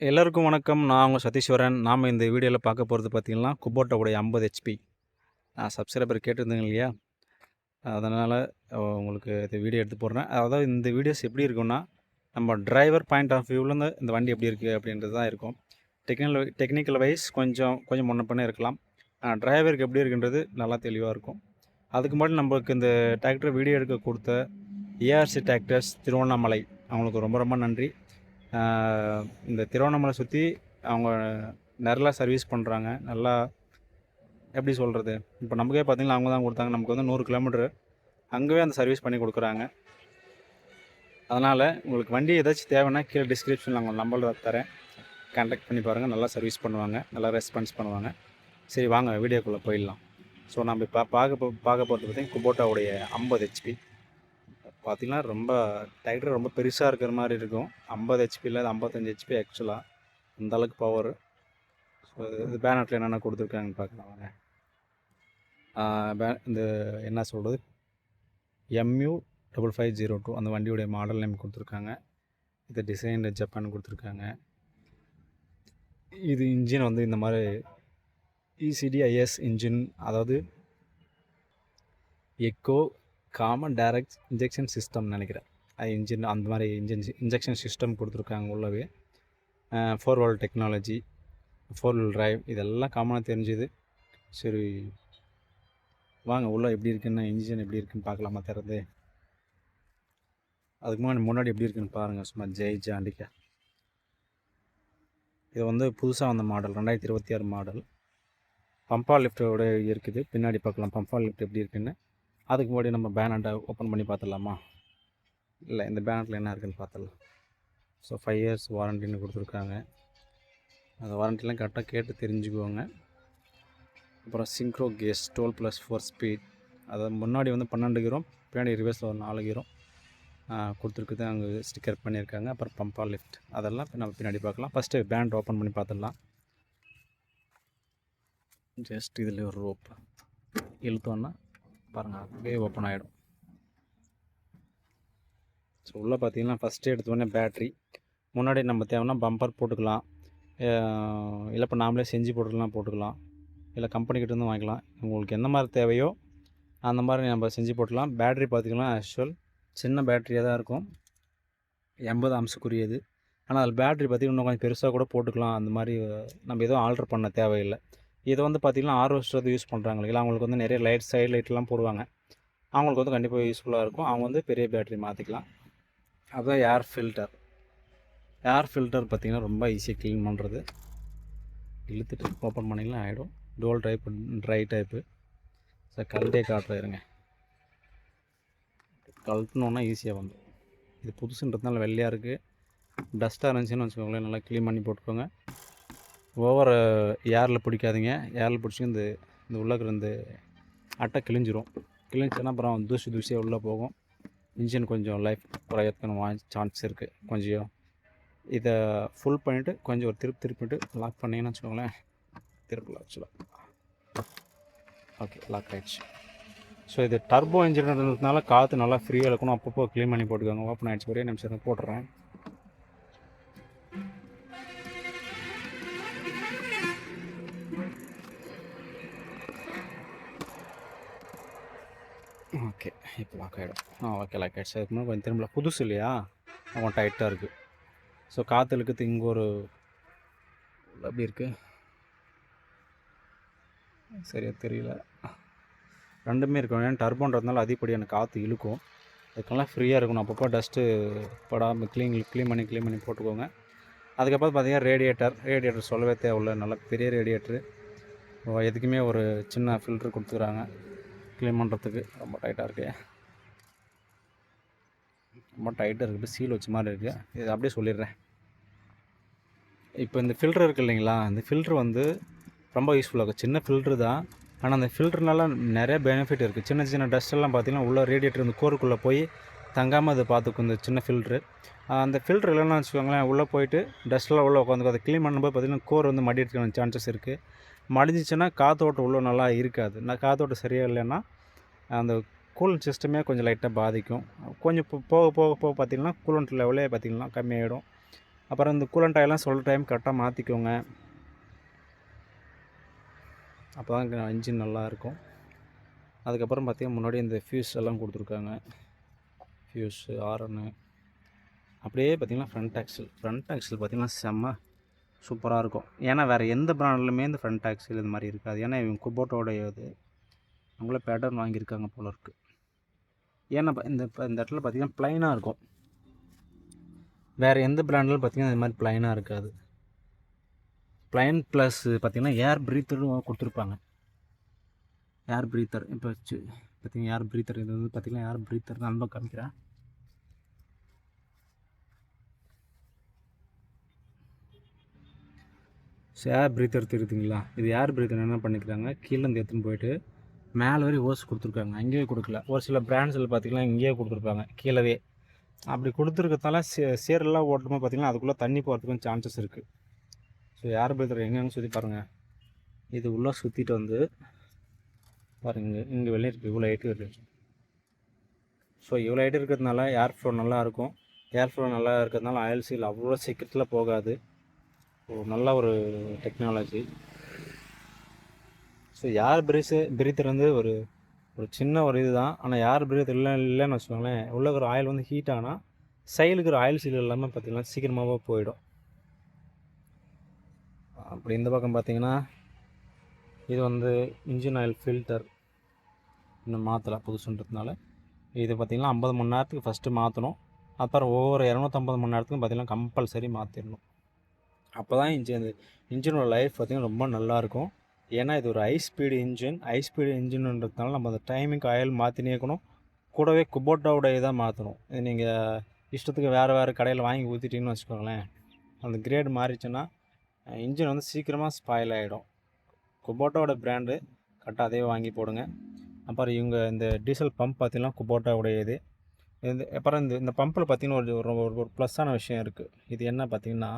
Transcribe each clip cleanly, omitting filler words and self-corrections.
எல்லாருக்கும் வணக்கம். நான் உங்க சதீஸ்வரன். நாம இந்த வீடியோல பார்க்க போறது பார்த்தீங்கன்னா, குபோட்டாவுடைய 50 ஹெச்பி. சப்ஸ்கிரைபர் கேட்டிருந்தீங்க இல்லையா? அதனால உங்களுக்கு இந்த வீடியோ எடுத்து போடுறேன். அதாவது இந்த வீடியோஸ் எப்படி இருக்கும்னா, நம்ம டிரைவர் பாயிண்ட் ஆஃப் வியூலேருந்து இந்த வண்டி எப்படி இருக்குது அப்படின்றது தான் இருக்கும். டெக்னிக்கல் வைஸ் கொஞ்சம் கொஞ்சம் முன்ன பின்ன இருக்கலாம். டிரைவருக்கு எப்படி இருக்குன்றது நல்லா தெளிவாக இருக்கும். அதுக்கு முன்னாடி நம்மளுக்கு இந்த டிராக்டர் வீடியோ எடுக்க கொடுத்த ஏஆர்சி டிராக்டர்ஸ் திருவண்ணாமலை அவங்களுக்கு ரொம்ப ரொம்ப நன்றி. இந்த திருவண்ணாமலை சுற்றி அவங்க நல்லா சர்வீஸ் பண்ணுறாங்க. நல்லா எப்படி சொல்கிறது, இப்போ நமக்கே பார்த்திங்கன்னா அவங்க தான் கொடுத்தாங்க. நமக்கு வந்து 100 கிலோமீட்ரு அங்கேயே அந்த சர்வீஸ் பண்ணி கொடுக்குறாங்க. அதனால் உங்களுக்கு வண்டி ஏதாச்சும் தேவைன்னா கீழே டிஸ்கிரிப்ஷனில் அவங்க நம்பர் தரேன், கான்டாக்ட் பண்ணி பாருங்கள். நல்லா சர்வீஸ் பண்ணுவாங்க, நல்லா ரெஸ்பான்ஸ் பண்ணுவாங்க. சரி வாங்க வீடியோக்குள்ளே போயிடலாம். ஸோ நம்ம இப்போ பார்க்க போகிறது பார்த்திங்கன்னா குபோட்டாவுடைய 50 ஹெச்பி. பார்த்திங்கன்னா ரொம்ப டிராக்டர் ரொம்ப பெருசாக இருக்கிற மாதிரி இருக்கும். 50 ஹெச்பி இல்லை, 55 ஹெச்பி ஆக்சுவலாக. அந்தளவுக்கு பவர். ஸோ இது பேனட்டில் என்னென்ன கொடுத்துருக்காங்கன்னு பார்க்கலாம் வாங்க. இந்த என்ன சொல்கிறது, MU5502 அந்த வண்டியுடைய மாடல் நேம் கொடுத்துருக்காங்க. இது டிசைன் ஜப்பான் கொடுத்துருக்காங்க. இது இன்ஜின் வந்து இந்த மாதிரி ECDIS இன்ஜின், அதாவது echo common direct injection system நினைக்கிறேன். இன்ஜின் அந்த மாதிரி இன்ஜெக்ஷன் சிஸ்டம் கொடுத்துருக்காங்க உள்ளவே. 4 wheel டெக்னாலஜி, 4 wheel டிரைவ், இதெல்லாம் காமனாக தெரிஞ்சுது. சரி வாங்க உள்ளே எப்படி இருக்குன்னு, இன்ஜின் எப்படி இருக்குன்னு பார்க்கலாமா திறந்து. அதுக்கு முன்னாடி எப்படி இருக்குன்னு பாருங்கள். சும்மா ஜெய் ஜாண்டிக்கா. இது வந்து புதுசாக வந்த மாடல், 2026 மாடல். பம்பா லிஃப்டோட இருக்குது. பின்னாடி பார்க்கலாம் பம்பா லிஃப்ட் எப்படி இருக்குன்னு. அதுக்கு முன்னாடி நம்ம பேனட்டை ஓப்பன் பண்ணி பார்த்துடலாமா? இல்லை, இந்த பேனட்டில் என்ன இருக்குதுன்னு பார்த்துடலாம். ஸோ 5 years வாரண்டின்னு கொடுத்துருக்காங்க. அந்த வாரண்டிலாம் கரெக்டாக கேட்டு தெரிஞ்சுக்குவாங்க. அப்புறம் சிங்க்ரோ கேஸ் 12+4 ஸ்பீட். அதாவது முன்னாடி வந்து 12 கீரும், பின்னாடி ரிவர்ஸில் ஒரு 4 கீரும் கொடுத்துருக்குது. அங்கே ஸ்டிக்கர் பண்ணியிருக்காங்க. அப்புறம் பம்பா லிஃப்ட், அதெல்லாம் நம்ம பின்னாடி பார்க்கலாம். ஃபஸ்ட்டு பேனட் ஓப்பன் பண்ணி பார்த்துடலாம். ஜஸ்ட் இதில் ஒரு ரோப் இழுத்தோன்னா பாருங்கள் அப்படியே ஓப்பன் ஆகிடும். ஸோ உள்ளே பார்த்தீங்கன்னா ஃபஸ்ட்டு எடுத்தோடனே பேட்ரி. முன்னாடி நம்ம தேவைன்னா பம்பர் போட்டுக்கலாம், இல்லை இப்போ நாமளே செஞ்சு போட்டுக்கலாம், இல்லை கம்பெனிக்கிட்டேருந்து வாங்கிக்கலாம். உங்களுக்கு என்ன மாதிரி தேவையோ அந்த மாதிரி நம்ம செஞ்சு போட்டுக்கலாம். பேட்ரி பார்த்திங்கன்னா ஆக்சுவல் சின்ன பேட்ரியாக தான் இருக்கும், 80 அம்சக்குரியது. ஆனால் அதில் பேட்ரி பார்த்திங்கன்னா இன்னும் கொஞ்சம் பெருசாக கூட போட்டுக்கலாம். அந்த மாதிரி நம்ம எதுவும் ஆல்ட்ரு பண்ண தேவையில்லை. இதை வந்து பார்த்திங்கன்னா ஆர்வஸ்டர் யூஸ் பண்ணுறாங்க இல்லை, அவங்களுக்கு வந்து நிறைய லைட், சைடு லைட்லாம் போடுவாங்க. அவங்களுக்கு வந்து கண்டிப்பாக யூஸ்ஃபுல்லாக இருக்கும். அவங்க வந்து பெரிய பேட்ரி மாற்றிக்கலாம். அதுதான் ஏர் ஃபில்டர். ஏர் ஃபில்டர் பார்த்திங்கன்னா ரொம்ப ஈஸியாக க்ளீன் பண்ணுறது. இழுத்துட்டு ஓப்பன் பண்ணிக்கலாம் ஆகிடும். டோல் டைப்பு, ட்ரை டைப்பு. சார் கழட்டே காட்டுறாருங்க, கழட்டணுன்னா ஈஸியாக வந்துடும். இது புதுசுன்றதுனால வெள்ளையாக இருக்குது. டஸ்ட்டாக இருந்துச்சுன்னு வச்சுக்கோங்களேன், நல்லா க்ளீன் பண்ணி போட்டுக்கோங்க. ஓவர் ஏரில் பிடிக்காதீங்க. ஏரில் பிடிச்சி இந்த உள்ளே இருக்கிற இந்த அட்டை கிழிஞ்சுன்னா அப்புறம் தூசியாக உள்ளே போகும். இன்ஜின் கொஞ்சம் லைஃப் குறையத்துக்கான சான்ஸ் இருக்குது. கொஞ்சம் இதை ஃபுல் பண்ணிவிட்டு கொஞ்சம் ஒரு திருப்பிட்டு லாக் பண்ணிங்கன்னு வச்சுக்கோங்களேன். திருப்பலாம் ஆக்சுவலாக. ஓகே, லாக் ஆகிடுச்சு. ஸோ இது டர்போ இன்ஜின்றதுனால காற்று நல்லா ஃப்ரீயாக இருக்கணும். அப்பப்போ க்ளீன் பண்ணி போட்டுக்கோங்க. ஓப்பன் ஆகிடுச்சு, ஒரே நிமிஷம் போட்டுறேன். ஓகே, இப்போ லாக் ஆகிடும். ஓகே, லாக் ஆகிடுச்சு. அதுக்கு முன்னாடி கொஞ்சம் திரும்ப புதுசு இல்லையா, கொஞ்சம் டைட்டாக இருக்குது. ஸோ காற்று இழுக்கிறது இங்கே ஒரு அப்படி இருக்குது, சரியாக தெரியல. ரெண்டுமே இருக்கும். ஏன்னா டர்போன்றதுனால அதிகப்படியான காற்று இழுக்கும். அதுக்கெல்லாம் ஃப்ரீயாக இருக்கணும். அப்பப்போ டஸ்ட்டு படாமல் க்ளீன் பண்ணி போட்டுக்கோங்க. அதுக்கப்புறம் பார்த்திங்கன்னா ரேடியேட்டர் சொல்லவே தேவையில்லை. நல்லா பெரிய ரேடியேட்ரு. எதுக்குமே ஒரு சின்ன ஃபில்ட்ரு கொடுத்துக்கிறாங்க க்ளீன் பண்ணுறதுக்கு. ரொம்ப டைட்டாக இருக்குது, ரொம்ப டைட்டாக இருக்குது. சீல் வச்ச மாதிரி இருக்குது. இது அப்படியே சொல்லிடுறேன். இப்போ இந்த ஃபில்ட்ரு இருக்குது இல்லைங்களா, இந்த ஃபில்ட்ரு வந்து ரொம்ப யூஸ்ஃபுல்லாக இருக்கும். சின்ன ஃபில்ட்ரு தான், ஆனால் அந்த ஃபில்ட்ருனால நிறைய பெனிஃபிட் இருக்குது. சின்ன டஸ்ட்டெல்லாம் பார்த்திங்கன்னா உள்ளே ரேடியேட்டர் இந்த கோருக்குள்ளே போய் தங்காமல் அது பார்த்துக்கும் இந்த சின்ன ஃபில்ட்ரு. அந்த ஃபில்ட்ரு இல்லைன்னா வச்சுக்கோங்களேன், உள்ளே போயிட்டு டஸ்ட்டெல்லாம் உள்ளே உட்காந்துக்கும். அதை க்ளீன் பண்ணும்போது பார்த்திங்கன்னா கோர் வந்து மடிக்கிறதுக்கான சான்சஸ் இருக்குது. மடிஞ்சிச்சுன்னா காற்றோட்டம் உள்ளே நல்லா இருக்காது. காற்றோட்டம் சரியாக இல்லைன்னா அந்த கூலண்ட் சிஸ்டமே கொஞ்சம் லைட்டாக பாதிக்கும். கொஞ்சம் போக பார்த்திங்கன்னா கூலண்ட் லெவலே பார்த்திங்கன்னா கம்மியாகிடும். அப்புறம் இந்த கூலண்ட் ஆயிலாம் சொல்கிற டைம் கரெக்டாக மாற்றிக்கோங்க. அப்போ தான் இன்ஜின் நல்லாயிருக்கும். அதுக்கப்புறம் பார்த்திங்கன்னா முன்னாடி இந்த ஃபியூஸ் எல்லாம் கொடுத்துருக்காங்க. ஃபியூஸு, ஆரனு, அப்படியே பார்த்திங்கன்னா ஃப்ரண்ட் ஆக்சில் பார்த்திங்கன்னா செம்ம சூப்பராக இருக்கும். ஏன்னா வேறு எந்த பிராண்ட்லையுமே இந்த ஃப்ரண்ட் ஆக்சில் இது மாதிரி இருக்காது. ஏன்னா இவங்க குபோட்டோடைய இது அவங்களே பேட்டர்ன் வாங்கியிருக்காங்க போல இருக்குது. ஏன்னா இந்த இடத்துல பார்த்திங்கன்னா ப்ளைனாக இருக்கும். வேறு எந்த பிராண்டிலும் பார்த்திங்கன்னா இது மாதிரி ப்ளைனாக இருக்காது. ப்ளைன் ப்ளஸ் பார்த்திங்கன்னா ஏர் ப்ரீத்தரும் கொடுத்துருப்பாங்க. ஏர் ப்ரீத்தர் இப்போ பார்த்திங்கன்னா ஏர் ப்ரீத்தர் இது வந்து பார்த்திங்கன்னா ஏர் ப்ரீத்தர் நான் காமிக்கிறேன். ஏர் ப்ரீத்தர் தெரியுதுங்களா? இது ஏர் ப்ரீத்தர் என்ன பண்ணிக்கிறாங்க, கீழேருந்து எடுத்துன்னு போயிட்டு மேலே வரை ஓஸ் கொடுத்துருக்காங்க. அங்கேயே கொடுக்கல. ஒரு சில பிராண்ட்ஸில் பார்த்திங்கன்னா இங்கேயே கொடுத்துருப்பாங்க கீழவே. அப்படி கொடுத்துருக்கறதால சேரெல்லாம் ஓட்டும்போது பார்த்திங்கன்னா அதுக்குள்ளே தண்ணி போகிறதுக்கும் சான்சஸ் இருக்குது. ஸோ ஏர் ப்ரீத்தர் எங்கென்னு சுற்றி பாருங்கள். இது உள்ளே சுற்றிட்டு வந்து பாருங்கள், இங்கே வெளியே இருக்குது. இவ்வளோ ஹைட்டு இருக்குது. ஸோ இவ்வளோ ஹைட்டு இருக்கிறதுனால ஏர் ஃப்ளோ நல்லாயிருக்கும். ஏர் ஃப்ளோ நல்லா இருக்கிறதுனால ஆயில் சீல் அவ்வளோ சீக்கிரத்தில் போகாது. ஸோ நல்ல ஒரு டெக்னாலஜி. ஸோ ஏர் பிரீத்தர் வந்து ஒரு சின்ன ஒரு இது தான். ஆனால் ஏர் பிரீத்தர் இல்லைன்னு வச்சுக்கோங்களேன், உள்ள இருக்கிற ஆயில் வந்து ஹீட் ஆனால் சைடில் இருக்கிற ஆயில் சீல் எல்லாமே பார்த்திங்கன்னா சீக்கிரமாகவே போயிடும். அப்படி இந்த பக்கம் பார்த்திங்கன்னா இது வந்து இன்ஜின் ஆயில் ஃபில்டர் இன்னும் மாற்றலை புதுசுன்றதுனால. இது பார்த்திங்கன்னா 50 மணி நேரத்துக்கு ஃபஸ்ட்டு மாற்றணும். அப்புறம் ஒவ்வொரு 250 மணி நேரத்துக்கும் பார்த்திங்கன்னா கம்பல்சரி மாற்றிடணும். அப்போ தான் இன்ஜினோட லைஃப் பார்த்திங்கன்னா ரொம்ப நல்லாயிருக்கும். ஏன்னா இது ஒரு ஹை ஸ்பீடு இன்ஜின்ன்றதுனால நம்ம அந்த டைமிங்க்கு ஆயில் மாற்றினே இருக்கணும். கூடவே குபோட்டாவோட இதாக மாற்றணும். இது நீங்கள் இஷ்டத்துக்கு வேறு கடையில் வாங்கி ஊற்றிட்டிங்கன்னு வச்சுக்கோங்களேன், அந்த கிரேடு மாறிச்சுன்னா இன்ஜின் வந்து சீக்கிரமாக ஸ்பாயில் ஆகிடும். குபோட்டாவோட ப்ராண்டு கரெக்டாக அதே வாங்கி போடுங்க. அப்புறம் இவங்க இந்த டீசல் பம்ப் பார்த்திங்கன்னா குபோட்டாவுடைய இது. அப்புறம் இந்த பம்பில் பார்த்திங்கன்னா ஒரு ப்ளஸ்ஸான விஷயம் இருக்குது. இது என்ன பார்த்திங்கன்னா,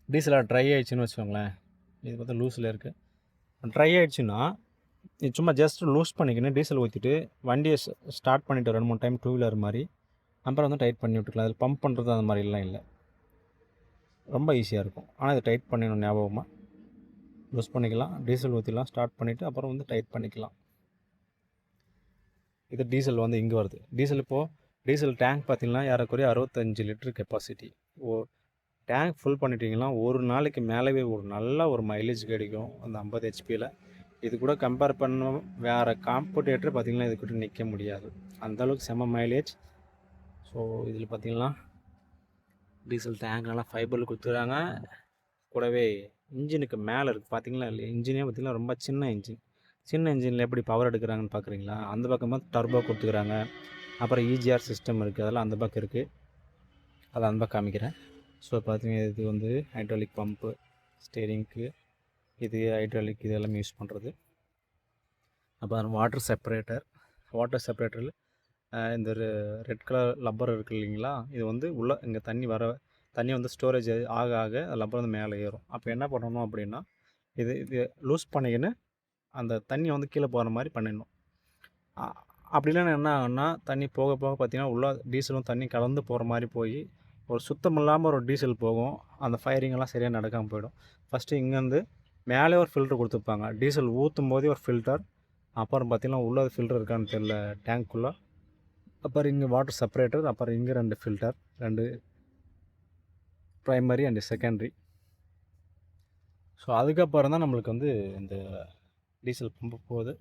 டீசலாக ட்ரை ஆகிடுச்சின்னு வச்சுக்கோங்களேன், இது பார்த்தா லூஸில் இருக்குது. ட்ரை ஆகிடுச்சுன்னா இது சும்மா ஜஸ்ட் லூஸ் பண்ணிக்கின்னு டீசல் ஊற்றிட்டு வண்டியை ஸ்டார்ட் பண்ணிவிட்டு 2-3 டைம் டூ வீலர் மாதிரி அப்புறம் வந்து டைட் பண்ணி விட்டுக்கலாம். அதில் பம்ப் பண்ணுறது அந்த மாதிரிலாம் இல்லை, ரொம்ப ஈஸியாக இருக்கும். ஆனால் இதை டைட் பண்ணிடணும் ஞாபகமாக. லூஸ் பண்ணிக்கலாம், டீசல் ஊற்றிலாம், ஸ்டார்ட் பண்ணிவிட்டு அப்புறம் வந்து டைட் பண்ணிக்கலாம். இது டீசல் வந்து இங்கே வருது. டீசல் டேங்க் பார்த்திங்கன்னா ஏறக்குறைய 65 லிட்டர் கெப்பாசிட்டி. டேங்க் ஃபுல் பண்ணிட்டீங்கன்னா ஒரு நாளைக்கு மேலேவே ஒரு நல்ல ஒரு மைலேஜ் கிடைக்கும் அந்த 50 ஹெச்பியில். இது கூட கம்பேர் பண்ண வேறு காம்படேட்டர் பார்த்திங்கன்னா இது கூட நிற்க முடியாது, அந்தளவுக்கு செம்ம மைலேஜ். ஸோ இதில் பார்த்திங்கன்னா டீசல் டேங்க் நல்லா ஃபைபரில் கொடுத்துருக்காங்க. கூடவே இன்ஜினுக்கு மேலே இருக்குது பார்த்திங்களா இல்லை, இன்ஜினே பார்த்திங்கன்னா ரொம்ப சின்ன இன்ஜினில் எப்படி பவர் எடுக்கிறாங்கன்னு பார்க்குறீங்களா? அந்த பக்கமாக டர்போ கொடுத்துக்கிறாங்க. அப்புறம் இஜிஆர் சிஸ்டம் இருக்குது, அதெல்லாம் அந்த பக்கம் இருக்குது. அதை அந்த பக்கம் காமிக்கிறேன். ஸோ பார்த்திங்கன்னா இது வந்து ஹைட்ராலிக் பம்ப்பு, ஸ்டேரிங்க்கு இது ஹைட்ராலிக், இது எல்லாமே யூஸ் பண்ணுறது. அப்புறம் வாட்டர் செப்பரேட்டரில் இந்த ரெட் கலர் லப்பர் இருக்குது இல்லைங்களா, இது வந்து உள்ளே இங்கே தண்ணி வந்து ஸ்டோரேஜ் ஆக லப்பர் வந்து மேலே ஏறும். அப்போ என்ன பண்ணணும் அப்படின்னா, இது லூஸ் பண்ணிக்கின்னு அந்த தண்ணி வந்து கீழே போகிற மாதிரி பண்ணிடணும். அப்படி இல்லைன்னா என்ன ஆகுன்னா, தண்ணி போக பார்த்திங்கன்னா உள்ளே டீசலும் தண்ணி கலந்து போகிற மாதிரி போய் ஒரு சுத்தம் இல்லாமல் ஒரு டீசல் போகும். அந்த ஃபயரிங்கெல்லாம் சரியாக நடக்காமல் போயிடும். ஃபஸ்ட்டு இங்கேருந்து மேலே ஒரு ஃபில்ட்ரு கொடுத்துருப்பாங்க. டீசல் ஊற்றும் போதே ஒரு ஃபில்டர், அப்புறம் பார்த்திங்கன்னா உள்ளே ஃபில்டர் இருக்கான்னு தெரியல டேங்க்குள்ளே. அப்புறம் இங்கே வாட்டர் செப்பரேட்டர், அப்புறம் இங்கே 2 filter, 2 primary and secondary. So அதுக்கப்புறம் தான் நம்மளுக்கு வந்து இந்த டீசல் பம்பு போகுது.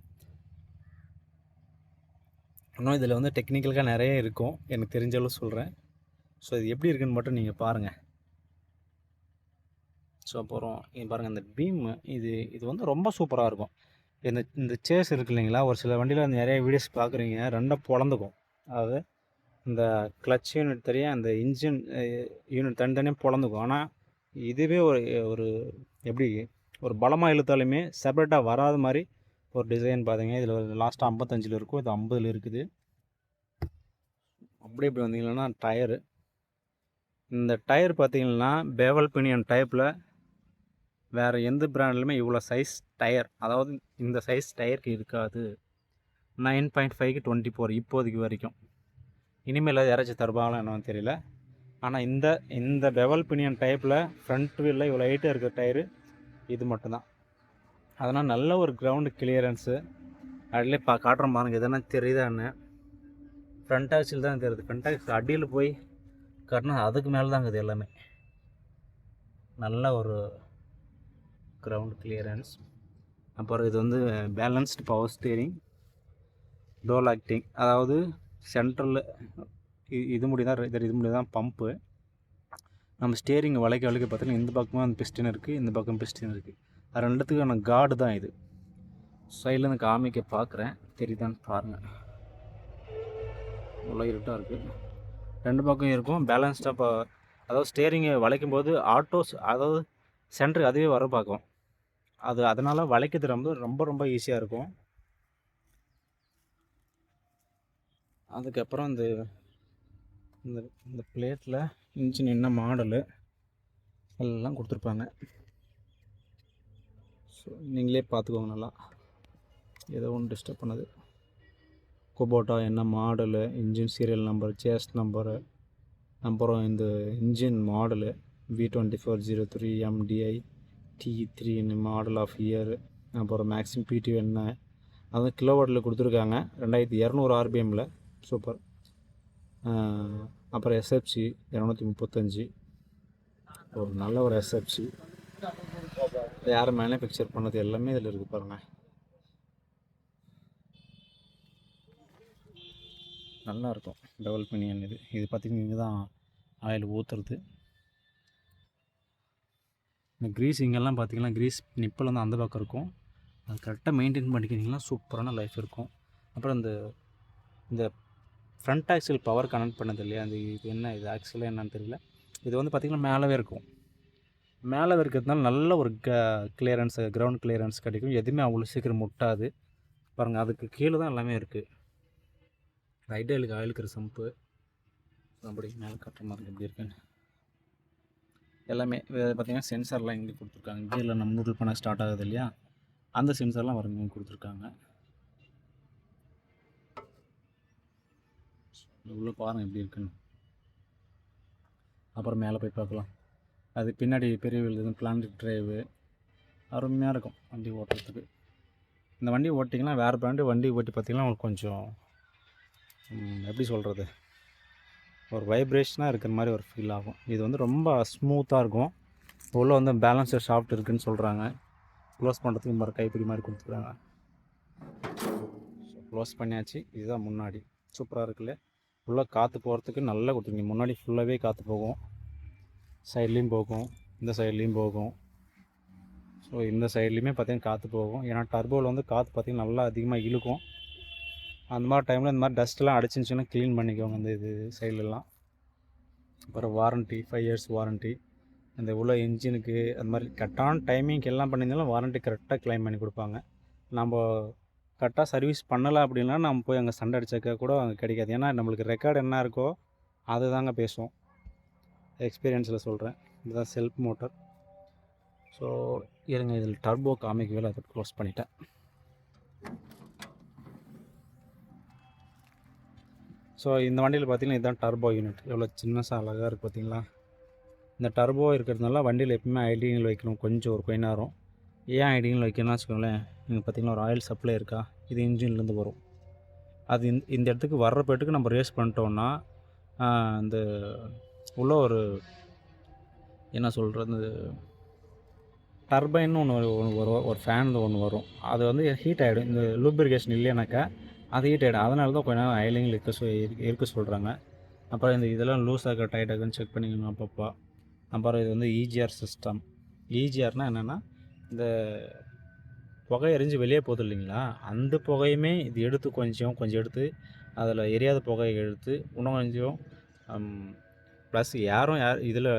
இன்னும் இதில் வந்து டெக்னிக்கலாக நிறைய இருக்கும், எனக்கு தெரிஞ்சளவு சொல்கிறேன். ஸோ இது எப்படி இருக்குன்னு மட்டும் நீங்கள் பாருங்கள். ஸோ அப்புறம் இங்கே பாருங்கள், இந்த பீம் இது வந்து ரொம்ப சூப்பராக இருக்கும். இந்த சேஸ் இருக்குது இல்லைங்களா, ஒரு சில வண்டியில் நிறைய வீடியோஸ் பார்க்குறீங்க, ரெண்டாக பொழந்துக்கும். அதாவது இந்த கிளச் யூனிட் தெரியும், அந்த இன்ஜின் யூனிட் தனித்தனியாக பொழந்துக்கும். ஆனால் இதுவே ஒரு எப்படி ஒரு பலமாக இழுத்தாலுமே செப்பரேட்டாக வராத மாதிரி ஒரு டிசைன் பாருங்க. இதில் லாஸ்ட்டாக 55 இருக்கும், இது 50 இருக்குது. அப்படி வந்தீங்கன்னா டயரு, இந்த டயர் பார்த்திங்கன்னா பேவல் பினியன் டைப்பில் வேறு எந்த பிராண்ட்லையுமே இவ்வளோ சைஸ் டயர், அதாவது இந்த சைஸ் டயருக்கு இருக்காது. 9.5க்கு 24 இப்போதைக்கு வரைக்கும். இனிமேல் யாராச்சும் தருவாங்களா என்னன்னு தெரியல. ஆனால் இந்த இந்த பெவல் பினியன் டைப்பில் ஃப்ரண்ட் வீலில் இவ்வளோ ஹைட்டாக இருக்கிற டயரு இது மட்டும்தான். அதனால் நல்ல ஒரு கிரவுண்டு கிளியரன்ஸு. அதிலே காட்டுறோம் பாருங்க, எதனா தெரியுதான்னு. ஃப்ரண்ட் ஆக்சில் தான் தெரியுது. ஃப்ரண்ட் ஆக்சில் அடியில் போய் காட்டினா அதுக்கு மேலே தான் இருக்குது எல்லாமே. நல்ல ஒரு கிரவுண்ட் கிளியரன்ஸ். அப்புறம் இது வந்து பேலன்ஸ்டு பவர் ஸ்டீரிங், டோல் ஆக்டிங். அதாவது சென்ட்ரலில் இது முடி தான் பம்பு. நம்ம ஸ்டேரிங் வளைக்க பார்த்தீங்கன்னா இந்த பக்கமாக அந்த பிஸ்டன் இருக்குது, இந்த பக்கம் பிஸ்டன் இருக்குது. அது ரெண்டுத்துக்கான கார்டு தான் இது. சைட்லேருந்து காமிக்க பார்க்குறேன், தெரியுதான்னு பாருங்கள். இவ்வளோ இருட்டாக இருக்குது. ரெண்டு பக்கம் இருக்கும் பேலன்ஸ்டாக. இப்போ அதாவது ஸ்டேரிங்கை வளைக்கும் போது ஆட்டோஸ், அதாவது சென்டருக்கு அதுவே வர பார்க்கும். அதனால் வளைக்கிறது ரொம்ப ரொம்ப ஈஸியாக இருக்கும். அதுக்கப்புறம் இந்த இந்த பிளேட்டில் இன்ஜின் என்ன மாடலு எல்லாம் கொடுத்துருப்பாங்க. ஸோ நீங்களே பார்த்துக்கோங்க. நல்லா ஏதோ ஒன்று டிஸ்டர்ப் பண்ணுது. குபோட்டா என்ன model, engine serial number, chassis number, அப்புறம் இந்த engine model V2403 MDI T3 model of year, அப்புறம் மேக்ஸிமம் பிடி என்ன, அதுவும் கிலோவாட்டில் கொடுத்துருக்காங்க. 2200 RPMல. சூப்பர். அப்புறம் எஸ்எஃப்சி 235, ஒரு நல்ல ஒரு எஸ்எஃப்சி. யார் மேனுஃபேக்சர் பண்ணது எல்லாமே இதில் இருக்குது பாருங்கள். நல்லாயிருக்கும் டபுள் பினியன். இது பார்த்திங்கன்னா இங்கே தான் ஆயில் ஊற்றுறது. இந்த க்ரீஸிங்கெல்லாம் பார்த்திங்கன்னா க்ரீஸ் நிப்பில் வந்து அந்த பக்கம் இருக்கும். அது கரெக்டாக மெயின்டைன் பண்ணிக்கிட்டிங்கன்னா சூப்பரான லைஃப் இருக்கும். அப்புறம் இந்த ஃப்ரண்ட் ஆக்சில் பவர் கனெக்ட் பண்ணது இல்லையா, இது என்ன, இது ஆக்சிலாக என்னன்னு தெரியல. இது வந்து பார்த்திங்கன்னா மேலவே இருக்கும். மேலே இருக்கிறதுனால நல்ல ஒரு கிளியரன்ஸு, கிரவுண்ட் கிளியரன்ஸ் கிடைக்கும். எதுவுமே அவ்வளோ சீக்கிரம் முட்டாது பாருங்கள். அதுக்கு கீழே தான் எல்லாமே இருக்குது. ஐடியலுக்கு ஆயிலுக்கிற சம்பு அப்படி மேலே கட்டுற மாதிரி எப்படி இருக்குன்னு எல்லாமே பார்த்திங்கன்னா சென்சார்லாம் இங்கே கொடுத்துருக்காங்க. கியரில் நம்ம நூறு பண்ண ஸ்டார்ட் ஆகுது இல்லையா, அந்த சென்சார்லாம் வரங்க கொடுத்துருக்காங்க. உள்ளே பாருங்கள் எப்படி இருக்குன்னு. அப்புறம் மேலே போய் பார்க்கலாம். அது பின்னாடி பெரிய வீல் பிளானட் ட்ரைவு அருமையாக இருக்கும் வண்டி ஓட்டுறதுக்கு. இந்த வண்டி ஓட்டிங்கன்னா வேறு பிராண்டு வண்டி ஓட்டி பார்த்திங்கன்னா உங்களுக்கு கொஞ்சம் எப்படி சொல்கிறது, ஒரு வைப்ரேஷனாக இருக்கிற மாதிரி ஒரு ஃபீல் ஆகும். இது வந்து ரொம்ப ஸ்மூத்தாக இருக்கும். உள்ளே வந்து பேலன்ஸர் ஷாஃப்ட் இருக்குதுன்னு சொல்கிறாங்க. க்ளோஸ் பண்ணுறதுக்கு மாதிரி கைப்பிடி மாதிரி கொடுத்துருக்காங்க. க்ளோஸ் பண்ணியாச்சு. இதுதான் முன்னாடி. சூப்பராக இருக்குல்ல. உள்ளே காற்று போகிறதுக்கு நல்லா கொடுத்துருங்க. முன்னாடி ஃபுல்லாகவே காற்று போகும், சைட்லேயும் போகும், இந்த சைட்லேயும் போகும். ஸோ இந்த சைட்லேயுமே பார்த்திங்கன்னா காற்று போகும். ஏன்னா டர்போவில் வந்து காற்று பார்த்திங்கன்னா நல்லா அதிகமாக இழுக்கும். அந்த மாதிரி டைமில் இந்த மாதிரி டஸ்ட்லாம் அடிச்சிருந்துச்சுன்னா க்ளீன் பண்ணிக்கோங்க இந்த இது சைட்லலாம். அப்புறம் வாரண்ட்டி 5 years வாரண்ட்டி. அந்த உள்ள இன்ஜினுக்கு அந்த மாதிரி கரெக்டான டைமிங்க்கு எல்லாம் பண்ணியிருந்தாலும் வாரண்ட்டி கரெக்டாக க்ளைம் பண்ணி கொடுப்பாங்க. நம்ம கரெக்டாக சர்வீஸ் பண்ணலை அப்படின்னா நம்ம போய் அங்கே சண்டை அடிச்சாக்கா கூட அங்கே கிடைக்காது. ஏன்னா நம்மளுக்கு ரெக்கார்டு என்ன இருக்கோ அது தாங்க பேசுவோம். எக்ஸ்பீரியன்ஸில் சொல்கிறேன். இதுதான் செல்ஃப் மோட்டர். ஸோ இருங்க, இதில் டர்போ காமிக்கவே அதை க்ளோஸ் பண்ணிட்டேன். ஸோ இந்த வண்டியில் பார்த்திங்கன்னா இதுதான் டர்போ யூனிட். எவ்வளோ சின்னசாக அழகாக இருக்குது பார்த்திங்களா. இந்த டர்போ இருக்கிறதுனால வண்டியில் எப்பவுமே ஐடிங்கில் வைக்கணும். கொஞ்சம் கொஞ்ச நேரம் ஏன் ஐடிங்கில் வைக்கணும்னு வச்சுக்கோங்களேன். நீங்கள் பார்த்திங்கன்னா ஒரு ஆயில் சப்ளை இருக்கா, இது இன்ஜின்லேருந்து வரும். அது இந்த இடத்துக்கு வர்றப்பட்டுக்கு நம்ம ரேஸ் பண்ணிட்டோன்னா இந்த உள்ள ஒரு என்ன சொல்கிறது, டர்பைன்னு ஒன்று வரும், ஒரு ஃபேன் ஒன்று வரும். அது வந்து ஹீட் ஆகிடும். இந்த லூப்ரிகேஷன் இல்லைனாக்கா அது ஹீட் ஆகிடும். அதனால தான் கொஞ்சம் நேரம் ஆயிலிங்கில் இருக்க சொல்கிறாங்க. அப்புறம் இதெல்லாம் லூஸ் ஆக டைட் ஆகுன்னு செக் பண்ணிக்கணும் அப்பப்போ. அப்புறம் இது வந்து EGR சிஸ்டம். EGRனால் என்னென்னா, இந்த புகை எரிஞ்சு வெளியே போகுது இல்லைங்களா, அந்த புகையுமே இது எடுத்து கொஞ்சம் எடுத்து அதில் எரியாத புகையை எடுத்து இன்னும் கொஞ்சம் ப்ளஸ் யார் இதில்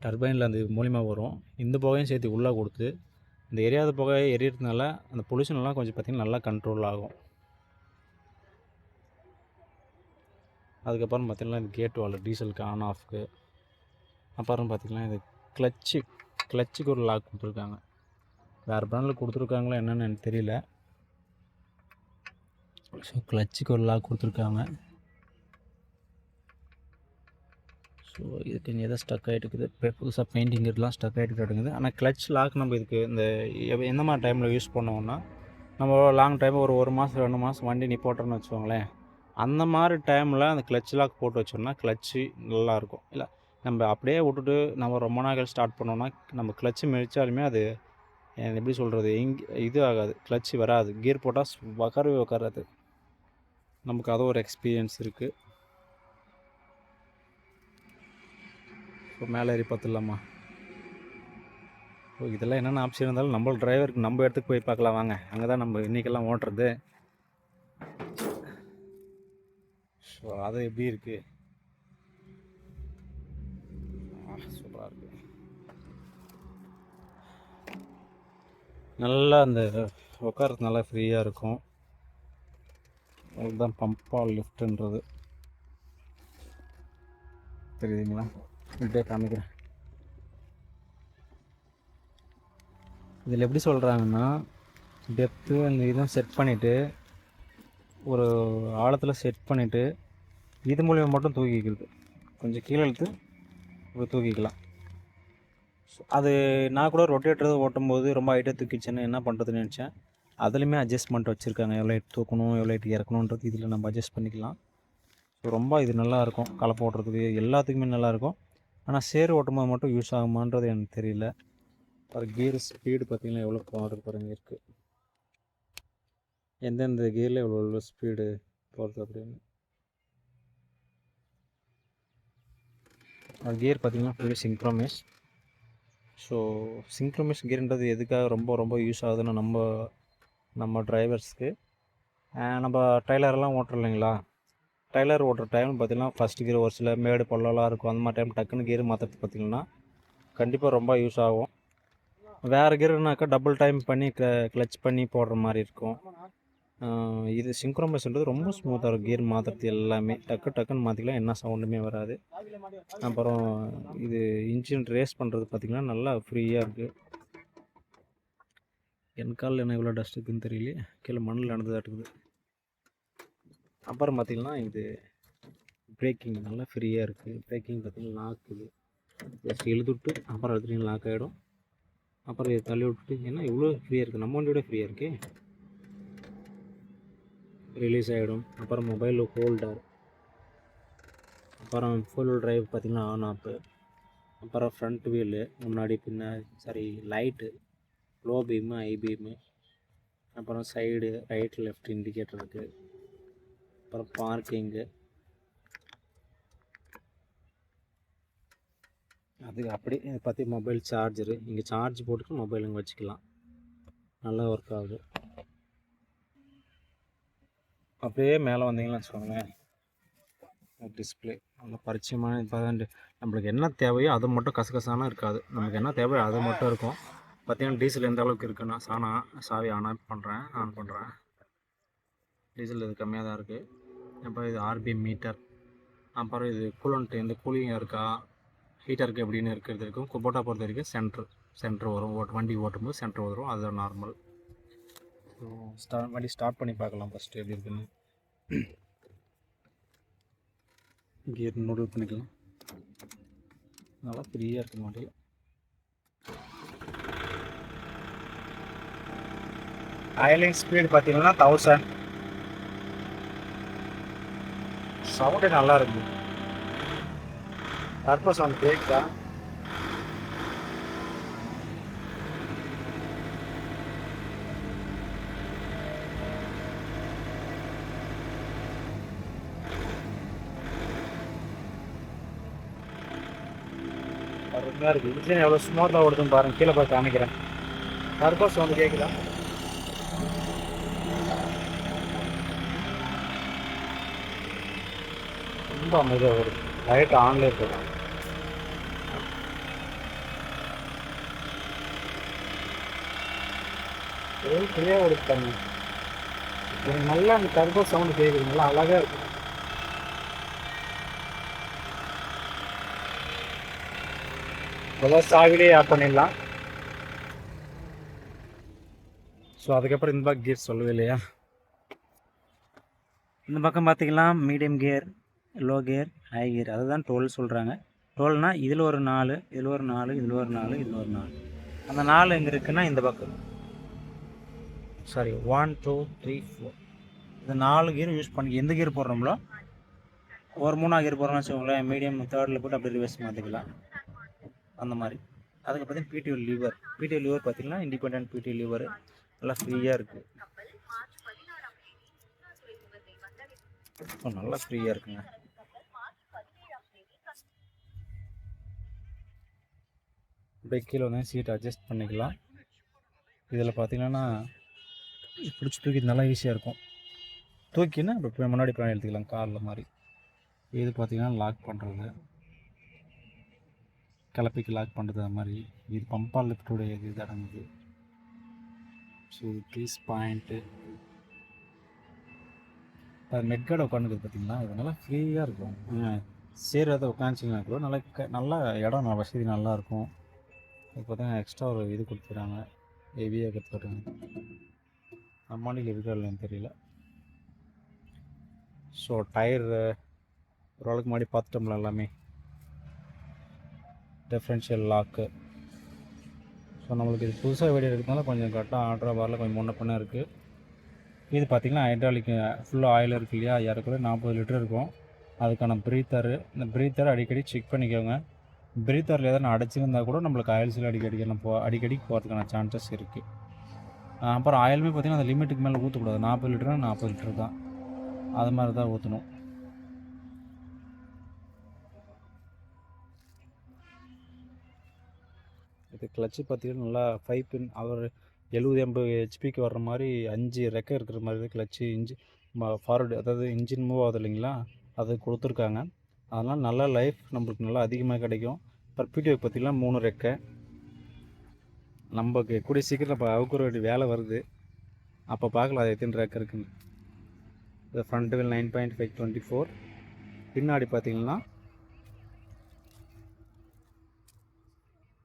டர்பைனில் அந்த மூலிமா வரும். இந்த புகையும் சேர்த்து உள்ளே கொடுத்து இந்த எரியாத புகையை எரியறதுனால அந்த பொல்யூஷன்லாம் கொஞ்சம் பார்த்திங்கன்னா நல்லா கண்ட்ரோல் ஆகும். அதுக்கப்புறம் பார்த்திங்கன்னா இந்த கேட் வால் டீசலுக்கு ஆன் ஆஃப்க்கு. அப்புறம் பார்த்திங்கன்னா இது கிளச்சுக்கு ஒரு லாக் கொடுத்துருக்காங்க. வேறு பிராண்டில் கொடுத்துருக்காங்களா என்னென்னு எனக்கு தெரியல. ஸோ கிளச்சுக்கு ஒரு லாக் கொடுத்துருக்காங்க. ஸோ இது கொஞ்சம் எதாவது ஸ்டக் ஆகிட்டு இருக்குது. இப்போ புதுசாக பெயிண்டிங் இதெல்லாம் ஸ்டக் ஆகிட்டு கிடக்குது. ஆனால் கிளச் லாக் நம்ம இதுக்கு இந்த எந்த மாதிரி டைமில் யூஸ் பண்ணோம்னா, நம்ம லாங் டைம் ஒரு மாதம் 2 மாதம் வண்டி நீ போட்டோன்னு வச்சுக்கோங்களேன், அந்த மாதிரி டைமில் அந்த கிளச் லாக் போட்டு வச்சோம்னா கிளச்சு நல்லாயிருக்கும். இல்லை நம்ம அப்படியே விட்டுட்டு நம்ம ரொம்ப நாள் ஸ்டார்ட் பண்ணோம்னா நம்ம கிளச்சு மிதித்தாலுமே அது எப்படி சொல்கிறது, இது ஆகாது, கிளச்சு வராது. கியர் போட்டால் உக்காராது. நமக்கு அது ஒரு எக்ஸ்பீரியன்ஸ் இருக்குது. இப்போ மேலே ஏறி பார்த்துடலாமா? ஸோ இதெல்லாம் என்னென்ன ஆப்ஷன் இருந்தாலும் நம்ம டிரைவருக்கு நம்ம இடத்துக்கு போய் பார்க்கலாம் வாங்க. அங்கே தான் நம்ம இன்றைக்கெல்லாம் ஓட்டுறது. ஸோ அது எப்படி இருக்குது? சூப்பராக இருக்குது. நல்லா அந்த உட்காரது நல்லா ஃப்ரீயாக இருக்கும். அதுதான் பம்பால் லிஃப்ட்டுன்றது. தெரியுதுங்களா? இப்படியே காமிக்கிறேன். இதில் எப்படி சொல்கிறாங்கன்னா, டெப்த்து அந்த இதுவும் செட் பண்ணிவிட்டு ஒரு ஆழத்தில் செட் பண்ணிவிட்டு இது மூலிமா மட்டும் தூக்கிக்கிறது. கொஞ்சம் கீழே இழுத்து இப்படி தூக்கிக்கலாம். அது நான் கூட ரொட்டேட்டர் ஓட்டும்போது ரொம்ப ஹைட்டாக தூக்கிச்சேன்னு என்ன பண்ணுறதுன்னு நினச்சேன். அதுலேயுமே அட்ஜஸ்ட்மெண்ட் வச்சுருக்காங்க. எவ்வளோ ஹைட் தூக்கணும், எவ்வளோ ஹைட் இறக்கணுன்றது இதில் நம்ம அட்ஜஸ்ட் பண்ணிக்கலாம். ஸோ ரொம்ப இது நல்லாயிருக்கும். கலப்பு ஓட்டுறதுக்கு எல்லாத்துக்குமே நல்லாயிருக்கும். ஆனால் சேர் ஓட்டும்போது மட்டும் யூஸ் ஆகுமான்றது எனக்கு தெரியல. ஒரு கியர் ஸ்பீடு பார்த்திங்கன்னா எவ்வளோ போகிறது பாருங்கள் இருக்குது. எந்தெந்த கியரில் எவ்வளோ ஸ்பீடு போகிறது அப்படின்னு. கியர் பார்த்திங்கன்னா ஃபுல்லி சிங்க்ரோமைஸ். ஸோ சிங்க்ரோமைஸ் கியர்ன்றது எதுக்காக ரொம்ப ரொம்ப யூஸ் ஆகுதுன்னா நம்ம டிரைவர்ஸ்க்கு. நம்ம ட்ரைலர்லாம் ஓட்டுறோம் இல்லைங்களா, ட்ரைலர் ஓட்டுற டைம் பார்த்திங்கன்னா ஃபஸ்ட் கியர் ஒரு சில மேடு பள்ளம்லாம் இருக்கும். அந்த மாதிரி டைம் டக்குன்னு கியர் மாற்றுறது பார்த்திங்கன்னா கண்டிப்பாக ரொம்ப யூஸ் ஆகும். வேறு கியர்னாக்கா டபுள் டைம் பண்ணி கிளச் பண்ணி போடுற மாதிரி இருக்கும். இது சிங்க்ரோமைஸ்ன்றது ரொம்ப ஸ்மூத்தாக இருக்கும். கியர் மாற்றுறது எல்லாமே டக்குன்னு மாற்றிக்கலாம், என்ன சவுண்டுமே வராது. அப்புறம் இது இன்ஜின் ரேஸ் பண்ணுறது பார்த்திங்கன்னா நல்லா ஃப்ரீயாக இருக்குது. என் காலில் என்ன இவ்வளோ டஸ்ட் இருக்குதுன்னு தெரியல, கீழே மண்ணில் நடந்துதாட்டுக்குது. அப்புறம் பார்த்திங்கன்னா இது பிரேக்கிங் நல்லா ஃப்ரீயாக இருக்குது. பிரேக்கிங் பார்த்திங்கன்னா லாக் இது ஜஸ்ட் எழுதுவிட்டு அப்புறம் எடுத்துகிட்டு லாக் ஆகிடும். அப்புறம் இதை தள்ளி விட்டுட்டு ஏன்னா இவ்வளோ ஃப்ரீயாக இருக்குது, நம்ம வண்டியோட ஃப்ரீயாக இருக்கே, ரிலீஸ் ஆகிடும். அப்புறம் மொபைல் ஹோல்டர், அப்புறம் ஃபுல் டிரைவ் பார்த்திங்கன்னா ஆன் ஆப்பு, அப்புறம் ஃப்ரண்ட் வீலு முன்னாடி பின்னாடி light, low beam high beam, அப்புறம் சைடு ரைட் லெஃப்ட் இண்டிகேட்டர் இருக்குது, அப்புறம் பார்க்கிங்கு. அது அப்படி பற்றி மொபைல் சார்ஜரு, இங்கே சார்ஜ் போட்டுட்டு மொபைல் இங்கே வச்சுக்கலாம், நல்லா ஒர்க் ஆகுது. அப்படியே மேலே வந்தீங்கன்னு வச்சுக்கோங்களேன், டிஸ்பிளே நல்லா பரிச்சயமான. இப்போ நம்மளுக்கு என்ன தேவையோ அது மட்டும் கசகசான இருக்காது, நமக்கு என்ன தேவையோ அது மட்டும் இருக்கும். பார்த்திங்கன்னா டீசல் எந்த அளவுக்கு இருக்குன்னா, சாவி ஆன் பண்ணுறேன், டீசல் இது கம்மியாக தான் இருக்குது. அப்புறம் இது ஆர்பிஎம் மீட்டர், அப்புறம் இது கூலண்ட் எந்த கூலிங்காக இருக்கா ஹீட்டருக்கு எப்படின்னு இருக்கிறது இருக்கும். குபோட்டா பொறுத்த வரைக்கும் சென்ட்ரு வரும், வண்டி ஓட்டும்போது சென்ட்ரு வரும், அதுதான் நார்மல். ஸோ வண்டி ஸ்டார்ட் பண்ணி பார்க்கலாம் ஃபஸ்ட்டு எப்படி இருக்குன்னு. கியர் நோட் பண்ணிக்கலாம், நல்லா ஃப்ரீயாக இருக்குது வண்டி. ஆயிலிங் ஸ்பீடு பார்த்தீங்கன்னா 1000. சவுண்டு நல்லா இருக்குது. டர்போ சவுண்ட் கேட்குதா? அருமையாக இருக்குது. இன்ஜின் எவ்வளோ ஸ்மூத்தாக ஓடுதுன்னு பாருங்கள், கீழே போய் காமிக்கிறேன். டர்போ சவுண்ட் கேட்குதா? ரொம்ப அமைதியாக ஓடுது. லைட் ஆன்லேயே இருக்குது. ஃப்ரீயாக ஓடுத்தாங்க. எனக்கு நல்லா அந்த டர்போ சவுண்டு கேட்குது, நல்லா அழகாக இருக்குது. முதல்ல சாவிலே ஆட் பண்ணிடலாம். ஸோ அதுக்கப்புறம் இந்த பக்கம் கியர் சொல்லவே இல்லையா, இந்த பக்கம் பார்த்திங்கன்னா medium gear, low gear, high gear, அதுதான் 12 சொல்கிறாங்க. ரோல்னால் இதில் ஒரு 4, இதில் ஒரு 4, இதில் ஒரு 4, இதில் ஒரு 4. அந்த 4 எங்கே இருக்குன்னா இந்த பக்கம். சாரி 1 2 3 4. இந்த 4 கியர் யூஸ் பண்ணி எந்த கியர் போடுறோம்களோ ஒரு 3ஆவது கியர் போடுறோம்னு வச்சுக்கோங்களேன், மீடியம் 3ர்டில் போட்டு அப்படியே ரிவர்ஸ் மாற்றிக்கலாம் அந்த மாதிரி. அதுக்கு பார்த்தீங்கன்னா பிடிஓ லிவர் பார்த்தீங்கன்னா இண்டிபெண்ட் பிடிஓ லிவர் நல்லா ஃப்ரீயாக இருக்குது. நல்லா ஃப்ரீயாக இருக்குங்க. அப்படியே கீழே வந்து சீட் அட்ஜஸ்ட் பண்ணிக்கலாம். இதில் பார்த்தீங்கன்னா பிடிச்சி தூக்கி நல்லா ஈஸியாக இருக்கும். தூக்கினா இப்போ முன்னாடி பிளான் எடுத்துக்கலாம் காரில் மாதிரி. இது பார்த்தீங்கன்னா லாக் பண்ணுறது, கிளப்பிக்கு லாக் பண்ணுறது அது மாதிரி. இது பம்பால் லிஃப்ட்டுடைய இது அடங்குது. ஸோ ப்ளீஸ் பாயிண்ட்டு மெட்கார்டு உட்காந்துக்குது பார்த்தீங்களா, இது நல்லா ஃப்ரீயாக இருக்கும். சேர்றதை உட்காந்துச்சிங்கன்னா கூட நல்லா இடம் வசதி நல்லாயிருக்கும். இப்போ பார்த்தீங்கன்னா எக்ஸ்ட்ரா ஒரு இது கொடுத்துருக்காங்க, ஹெவியாக கொடுத்துருக்காங்க. அம்மாண்டியில் இருக்காதுன்னு தெரியல. ஸோ டயர் ஓரளவுக்கு முன்னாடி பார்த்துட்டோம்ல எல்லாமே. Differential lock. ஸோ நம்மளுக்கு இது புதுசாக வீடியோ இருக்கிறதுனால கொஞ்சம் கரெக்டாக ஆர்டராக வரல, கொஞ்சம் முன்ன பின்ன இருக்குது. இது பார்த்திங்கன்னா ஹைட்ராலிக் ஃபுல்லாக ஆயில் இருக்கு இல்லையா, ஏறக்குள்ள 40 லிட்டர் இருக்கும். அதுக்கான ப்ரீத்தரு, இந்த ப்ரீத்தர் அடிக்கடி செக் பண்ணிக்கோங்க. ப்ரீத்தரில் எதாவது அடைச்சிருந்தால் கூட நம்மளுக்கு ஆயில் சீல் அடிக்கடி போகிறதுக்கான சான்சஸ் இருக்குது. அப்புறம் ஆயிலுமே பார்த்திங்கன்னா அந்த லிமிட்டுக்கு மேலே ஊற்றக்கூடாது. 40 லிட்டர்னா 40 லிட்டர் தான், அது மாதிரி தான் ஊற்றணும். இது கிளச்சு பார்த்தீங்கன்னா நல்லா 5 பின், அவர் 70-80 ஹெச்பிக்கு வர்ற மாதிரி 5 ரெக்கை இருக்கிற மாதிரி கிளச்சு ஃபார்வர்டு, அதாவது இன்ஜின் மூவ் ஆகுது இல்லைங்களா, அது கொடுத்துருக்காங்க. அதனால் நல்லா லைஃப் நம்மளுக்கு நல்லா அதிகமாக கிடைக்கும். அப்புறம் பிடிஓ பார்த்திங்கன்னா 3 ரெக்கை. நமக்கு கூடிய சீக்கிரம் இப்போ அவுக்குற வேண்டிய வேலை வருது, அப்போ பார்க்கலாம் அது எத்தனை ரெக்கை இருக்குன்னு. இது ஃப்ரண்ட் வீல் 9.524. பின்னாடி பார்த்திங்கன்னா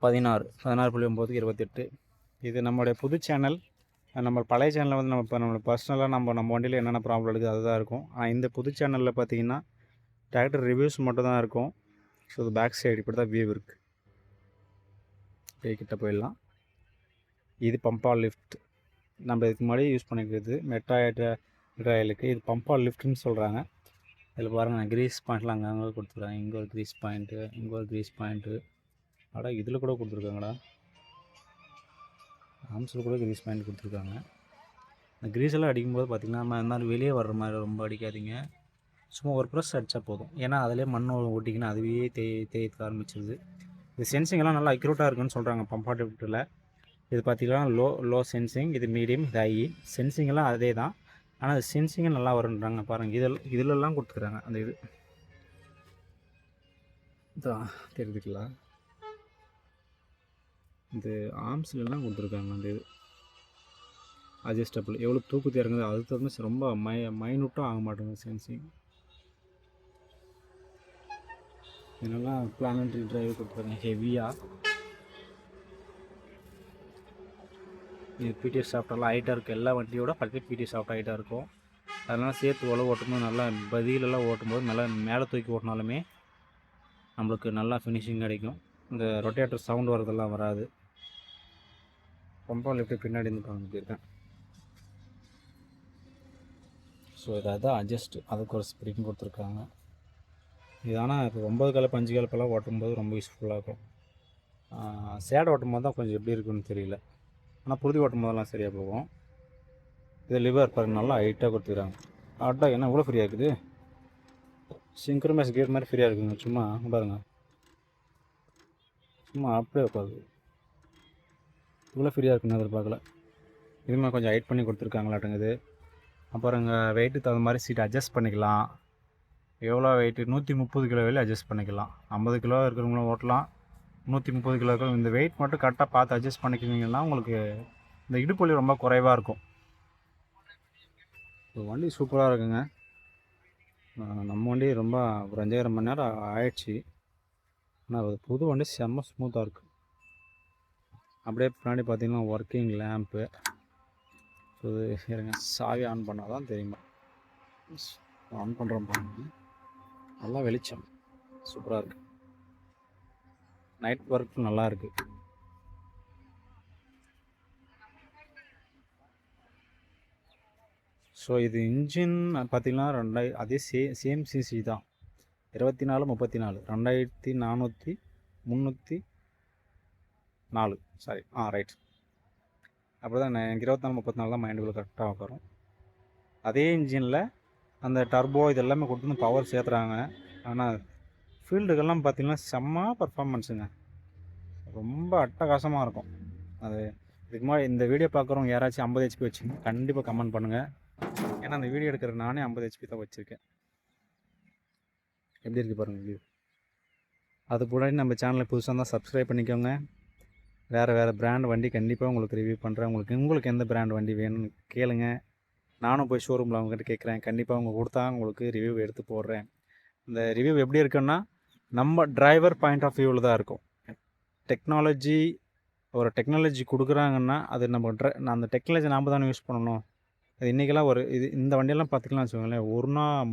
16.9 28. இது நம்மளுடைய புது சேனல். நம்ம பழைய சேனலில் வந்து நம்ம பர்சனலாக நம்ம வண்டியில் என்னென்ன ப்ராப்ளம் இருக்குது அதுதான் இருக்கும். இந்த புது சேனலில் பார்த்திங்கன்னா டிராக்டர் ரிவ்யூஸ் மட்டும் தான் இருக்கும். ஸோ இது பேக் சைடு இப்படி தான் வியூ இருக்குது. கிட்ட போயிடலாம். இது பம்பால் லிஃப்ட், நம்ம இதுக்கு முன்னாடி யூஸ் பண்ணிக்கிறது மெட்டாயிலுக்கு. இது பம்பால் லிஃப்ட்னு சொல்கிறாங்க. இதில் பாருங்கள், க்ரீஸ் பாயிண்ட்லாம் அங்கே கொடுத்துருக்காங்க. இங்கே ஒரு க்ரீஸ் பாயிண்ட்டு, இங்கே ஒரு க்ரீஸ் பாயிண்ட்டு. அடா இதில் கூட கொடுத்துருக்காங்கடா, ஆம்ஸில் கூட க்ரீஸ் பாயிண்ட் கொடுத்துருக்காங்க. இந்த க்ரீஸ் எல்லாம் அடிக்கும்போது பார்த்திங்கன்னா நம்ம இந்த மாதிரி வெளியே வர்ற மாதிரி ரொம்ப அடிக்காதீங்க. சும்மா ஒரு ப்ரெஸ் அடித்தா போதும். ஏன்னா அதிலே மண் ஓட்டிக்கின்னு அதுவே தேய்க்க ஆரம்பிச்சிருது. இது சென்சிங்கெல்லாம் நல்லா அக்யூரேட்டாக இருக்குன்னு சொல்கிறாங்க பம்பால் லிஃப்ட்டில். இது பார்த்திங்கன்னா லோ சென்சிங், இது மீடியம், இது ஹை. சென்சிங்கெல்லாம் அதே தான், ஆனால் அது சென்சிங்கும் நல்லா வருன்றாங்க. பாருங்கள், இதிலெல்லாம் கொடுத்துருக்காங்க. அந்த இது தெரிஞ்சுக்கலாம். இந்த ஆர்ம்ஸ்லாம் கொடுத்துருக்காங்க. அந்த இது அட்ஜஸ்டபிள், எவ்வளோ தூக்கத்து இறங்குது அது தகுந்த ரொம்ப மைனூட்டாக ஆக மாட்டேங்குது சென்சிங். இதெல்லாம் பிளானட்ரி டிரைவ் கொடுத்துருக்காங்க ஹெவியாக. இது பிடிஎஸ் சாஃப்டெல்லாம் ஹைட்டாக இருக்குது. எல்லா வண்டியோட பக்கத்து பிடிஎஸ் சாஃப்ட் ஹைட்டாக இருக்கும். அதனால் சேர்த்து ஓட்டும்போது நல்லா பதிலெல்லாம் ஓட்டும்போது நல்லா மேலே தூக்கி ஓட்டினாலுமே நம்மளுக்கு நல்லா ஃபினிஷிங் கிடைக்கும். இந்த ரொட்டேட்டர் சவுண்டு வரதெல்லாம் வராது. பம்பால் லிஃப்ட்டு பின்னாடி இருந்து காமிச்சிருக்கேன். ஸோ இதை அட்ஜஸ்ட்டு, அதுக்கு ஒரு ஸ்ப்ரிங் கொடுத்துருக்காங்க. இது ஆனால் இப்போ 9 கலப்பு 5 கலப்பெல்லாம் ஓட்டும்போது ரொம்ப யூஸ்ஃபுல்லாக இருக்கும். சேடை ஓட்டும் போது தான் கொஞ்சம் எப்படி இருக்குன்னு தெரியல, ஆனால் புழுதி ஓட்டும் போதெல்லாம் சரியாக போகும். இது லிவர் பாருங்கள், நல்லா ஹைட்டாக கொடுத்துருக்காங்க. ஆட்டா என்ன இவ்வளோ ஃப்ரீயாக இருக்குது, சிங்க்ரோமைஸ் கியர் மாதிரி ஃப்ரீயாக இருக்குங்க. சும்மா பாருங்கள், சும்மா அப்படியே உட்காது, இவ்வளோ ஃப்ரீயாக இருக்குன்னு எதிர்பார்க்கல. இதுமாதிரி கொஞ்சம் ஹைட் பண்ணி கொடுத்துருக்காங்களாட்டுங்குது. அப்புறம் இங்கே வெயிட்டுக்கு தகுந்த மாதிரி சீட் அட்ஜஸ்ட் பண்ணிக்கலாம். எவ்வளோ வெயிட்டு, 130 கிலோ வரையும் அட்ஜஸ்ட் பண்ணிக்கலாம். 50 கிலோ இருக்கிறவங்களும் ஓட்டலாம், 130 கிலோ இருக்கிறவங்க. இந்த வெயிட் மட்டும் கரெக்டாக பார்த்து அட்ஜஸ்ட் பண்ணிக்கிங்கன்னா உங்களுக்கு இந்த இடுப்பு ரொம்ப குறைவாக இருக்கும். வண்டி சூப்பராக இருக்குங்க. நம்ம வண்டி ரொம்ப ஒரு 5000 மணி நேரம் ஆயிடுச்சு, ஆனால் அது புது வண்டி செம்ம ஸ்மூத்தாக இருக்குது. அப்படியே பின்னாடி பார்த்திங்கன்னா ஒர்க்கிங் லேம்ப்பு. ஸோ இது இருங்க, சாவி ஆன் பண்ணால் தான் தெரியுமா. ஆன் பண்ணுறோம் பாருங்க, நல்லா வெளிச்சம் சூப்பராக இருக்குது. நைட் ஒர்க் நல்லாயிருக்கு. ஸோ இது இன்ஜின் பார்த்திங்கன்னா அதே சேம் சிசி தான். 24 34 24,304 சாரி ரைட். அப்படி தான் எனக்கு 24 34 தான் மைண்டுக்குள்ளே கரெக்டாக உட்காரும். அதே இன்ஜினில் அந்த டர்போ இதெல்லாமே கொடுத்து பவர் சேர்த்துறாங்க. ஆனால் ஃபீல்டுக்கெல்லாம் பார்த்திங்கன்னா செம்ம பர்ஃபார்மன்ஸுங்க, ரொம்ப அட்டகாசமாக இருக்கும். அது இதுக்கு முன்னாடி இந்த வீடியோ பார்க்குறவங்க யாராச்சும் 50 HP வச்சுங்க கண்டிப்பாக கமெண்ட் பண்ணுங்கள். ஏன்னா அந்த வீடியோ எடுக்கிற நானே 50 HP தான் வச்சுருக்கேன். எப்படி இருக்குது பாருங்கள் வியூ. அது கூட நம்ம சேனலை புதுசாக தான் சப்ஸ்கிரைப் பண்ணிக்கோங்க. வேறு பிராண்ட் வண்டி கண்டிப்பாக உங்களுக்கு ரிவ்யூ பண்ணுறேன். உங்களுக்கு எந்த பிராண்ட் வண்டி வேணும்னு கேளுங்க. நானும் போய் ஷோரூமில் அவங்ககிட்ட கேட்குறேன். கண்டிப்பாக அவங்க கொடுத்தா உங்களுக்கு ரிவ்யூ எடுத்து போடுறேன். இந்த ரிவ்யூ எப்படி இருக்குன்னா நம்ம டிரைவர் பாயிண்ட் ஆஃப் வியூவில் தான் இருக்கும். ஒரு டெக்னாலஜி கொடுக்குறாங்கன்னா அது நம்ம அந்த டெக்னாலஜி நாம் தானே யூஸ் பண்ணணும். அது இன்றைக்கெல்லாம் இந்த வண்டியெல்லாம் பார்த்துக்கலாம் வச்சுக்கோங்களேன். ஒரு நாள்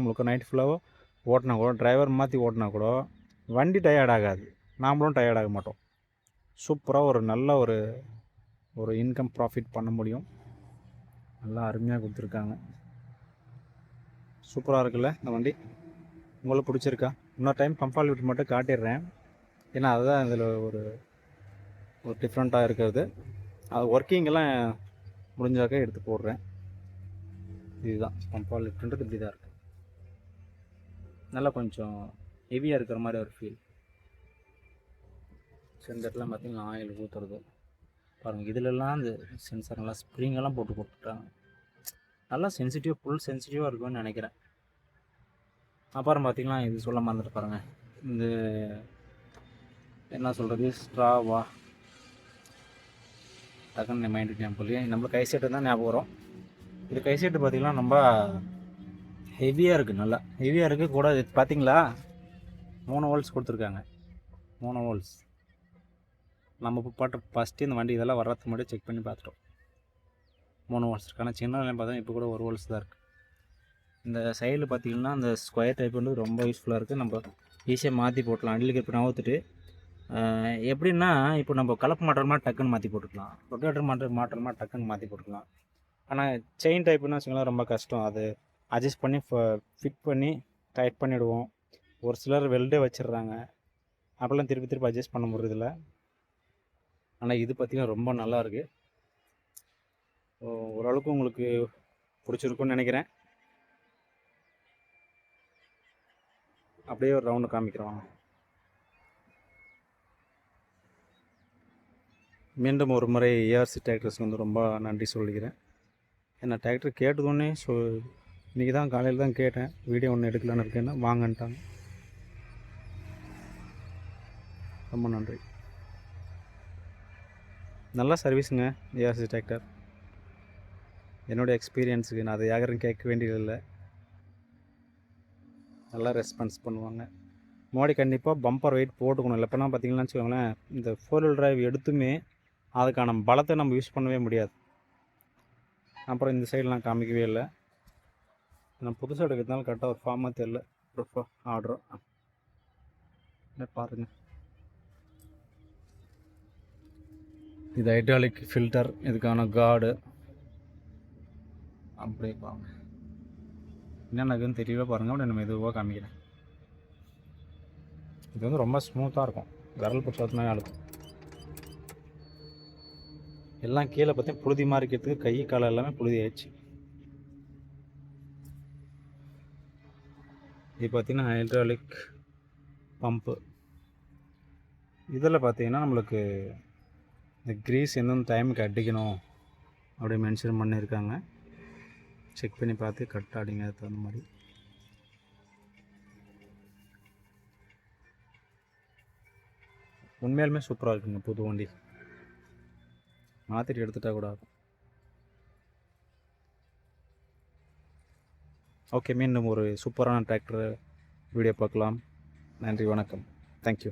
முழுக்க நைட் ஃபுல்லாக ஓட்டினா கூட, டிரைவர் மாற்றி ஓட்டினா கூட வண்டி டயர்ட் ஆகாது, நாமளும் டயர்ட் ஆக மாட்டோம். சூப்பராக ஒரு நல்ல ஒரு இன்கம் ப்ராஃபிட் பண்ண முடியும். நல்லா அருமையாக கொடுத்துருக்காங்க. சூப்பராக இருக்குல்ல இந்த வண்டி. உங்களுக்கு பிடிச்சிருக்கா? இன்னொரு டைம் கம்ஃபால் விட்டு மட்டும் காட்டிடுறேன். ஏன்னா அதுதான் இதில் ஒரு டிஃப்ரெண்ட்டாக இருக்கிறது. அது ஒர்க்கிங்கெல்லாம் முடிஞ்சாக்க எடுத்து போடுறேன். இதுதான் கம்ஃபால் லிஃப்ட்ன்றது இப்படி தான் இருக்குது. நல்லா கொஞ்சம் ஹெவியாக இருக்கிற மாதிரி ஒரு ஃபீல். இந்த இடத்துல பார்த்திங்கன்னா ஆயில் ஊற்றுறது பாருங்கள். இதிலெல்லாம் அந்த சென்சார்லாம் ஸ்ப்ரிங்கெல்லாம் போட்டு கொடுத்துட்டாங்க. நல்லா ஃபுல் சென்சிட்டிவாக இருக்கும்னு நினைக்கிறேன். அப்புறம் பார்த்திங்கன்னா இது சொல்ல மறந்துட்டு பாருங்கள். இந்த என்ன சொல்கிறது, ஸ்ட்ராவா டக்குன்னு மைண்டுக்கு ஞாபகம் இல்லையா. நம்மளுக்கு கை செட்டு தான் ஞாபகம் வரும். இது கை செட்டு பார்த்திங்கன்னா ரொம்ப ஹெவியாக இருக்குது. நல்லா ஹெவியாக இருக்குது கூட. இது பார்த்திங்களா 3 வோல்ட்ஸ் கொடுத்துருக்காங்க. 3 வோல்ட்ஸ். நம்ம இப்போ ஃபஸ்ட்டு இந்த வண்டி இதெல்லாம் வர்றதுக்கு முன்னாடி செக் பண்ணி பார்த்துட்டோம். 3 வோல்ட்ஸ் இருக்குது. ஆனால் சின்ன பார்த்தா இப்போ கூட 1 வோல்ட்ஸ் தான் இருக்குது. இந்த சைடில் பார்த்திங்கன்னா அந்த ஸ்கொயர் டைப் வந்து ரொம்ப யூஸ்ஃபுல்லாக இருக்குது. நம்ம ஈஸியாக மாற்றி போட்டலாம். அடிலுக்கு இப்போ நவுத்துட்டு எப்படின்னா இப்போ நம்ம கலப்பு மாட்டுறோமா டக்குன்னு மாற்றி போட்டுக்கலாம், ரொட்டேட்டர் மாட்டுறோமா டக்குன்னு மாற்றி போட்டுக்கலாம். ஆனால் செயின் டைப்புன்னு வச்சுக்கலாம் ரொம்ப கஷ்டம். அது அட்ஜஸ்ட் பண்ணி ஃபிட் பண்ணி டைட் பண்ணிவிடுவோம். ஒரு சிலர் வெல்டே வச்சிடுறாங்க. அப்போல்லாம் திருப்பி அட்ஜஸ்ட் பண்ண முடியறதில்ல. ஆனால் இது பார்த்திங்கன்னா ரொம்ப நல்லாயிருக்கு. ஓரளவுக்கு உங்களுக்கு பிடிச்சிருக்குன்னு நினைக்கிறேன். அப்படியே ஒரு ரவுண்டு காமிக்கிறோம். மீண்டும் ஒரு முறை ஏஆர்சி டிராக்டர்ஸ்க்கு வந்து ரொம்ப நன்றி சொல்லிக்கிறேன். ஏன்னா டிராக்டர் கேட்டதோடனே இன்றைக்கி தான் காலையில் தான் கேட்டேன், வீடியோ ஒன்று எடுக்கலான்னு இருக்கேன்னா வாங்கன்ட்டாங்க. ரொம்ப நன்றி. நல்லா சர்வீஸுங்க ஏஆர்சி டிராக்டர். என்னோடய எக்ஸ்பீரியன்ஸுக்கு நான் அதை யாரும் கேட்க வேண்டியதில்லை. நல்லா ரெஸ்பான்ஸ் பண்ணுவாங்க. மோடி கண்டிப்பாக பம்பர் வெயிட் போட்டுக்கணும். இல்லை இப்போனா பார்த்திங்கன்னா வச்சுக்கோங்களேன், இந்த 4 வீல் டிரைவ் எடுத்துமே அதுக்கான பலத்தை நம்ம யூஸ் பண்ணவே முடியாது. அப்புறம் இந்த சைடில் நான் காமிக்கவே இல்லை. நான் புதுசாக எடுக்கிறதுனால கரெக்டாக ஒரு ஃபார்மாக தெரியல. ஆர்டர் பாருங்கள். இது ஹைட்ராலிக் ஃபில்டர், இதுக்கான கார்டு அப்படியே பாருங்க. என்னென்னதுன்னு தெரியவே பாருங்கள். அப்படி நம்ம மெதுவாக காமிக்கிறேன். இது வந்து ரொம்ப ஸ்மூத்தாக இருக்கும். விரல் பிடிச்சதுனால அழுக்கும். எல்லாம் கீழே பார்த்தீங்கன்னா புழுதி மாதிரி இருக்கிறதுக்கு கை காலம் எல்லாமே புழுதி ஆயிடுச்சு. இது பார்த்திங்கன்னா ஹைட்ராலிக் பம்பு. இதில் பார்த்திங்கன்னா நம்மளுக்கு இந்த க்ரீஸ் எந்தெந்த டைமுக்கு அடிக்கணும் அப்படி மென்ஷன் பண்ணியிருக்காங்க. செக் பண்ணி பார்த்து கரெக்டாக அடிங்க. அதுக்கு தகுந்த மாதிரி உண்மையாலுமே சூப்பராக இருக்குங்க. புது வண்டி மாற்றிட்டு எடுத்துட்டா கூட. ஓகே, மீண்டும் ஒரு சூப்பரான டிராக்டர் வீடியோ பார்க்கலாம். நன்றி, வணக்கம், தேங்க்யூ.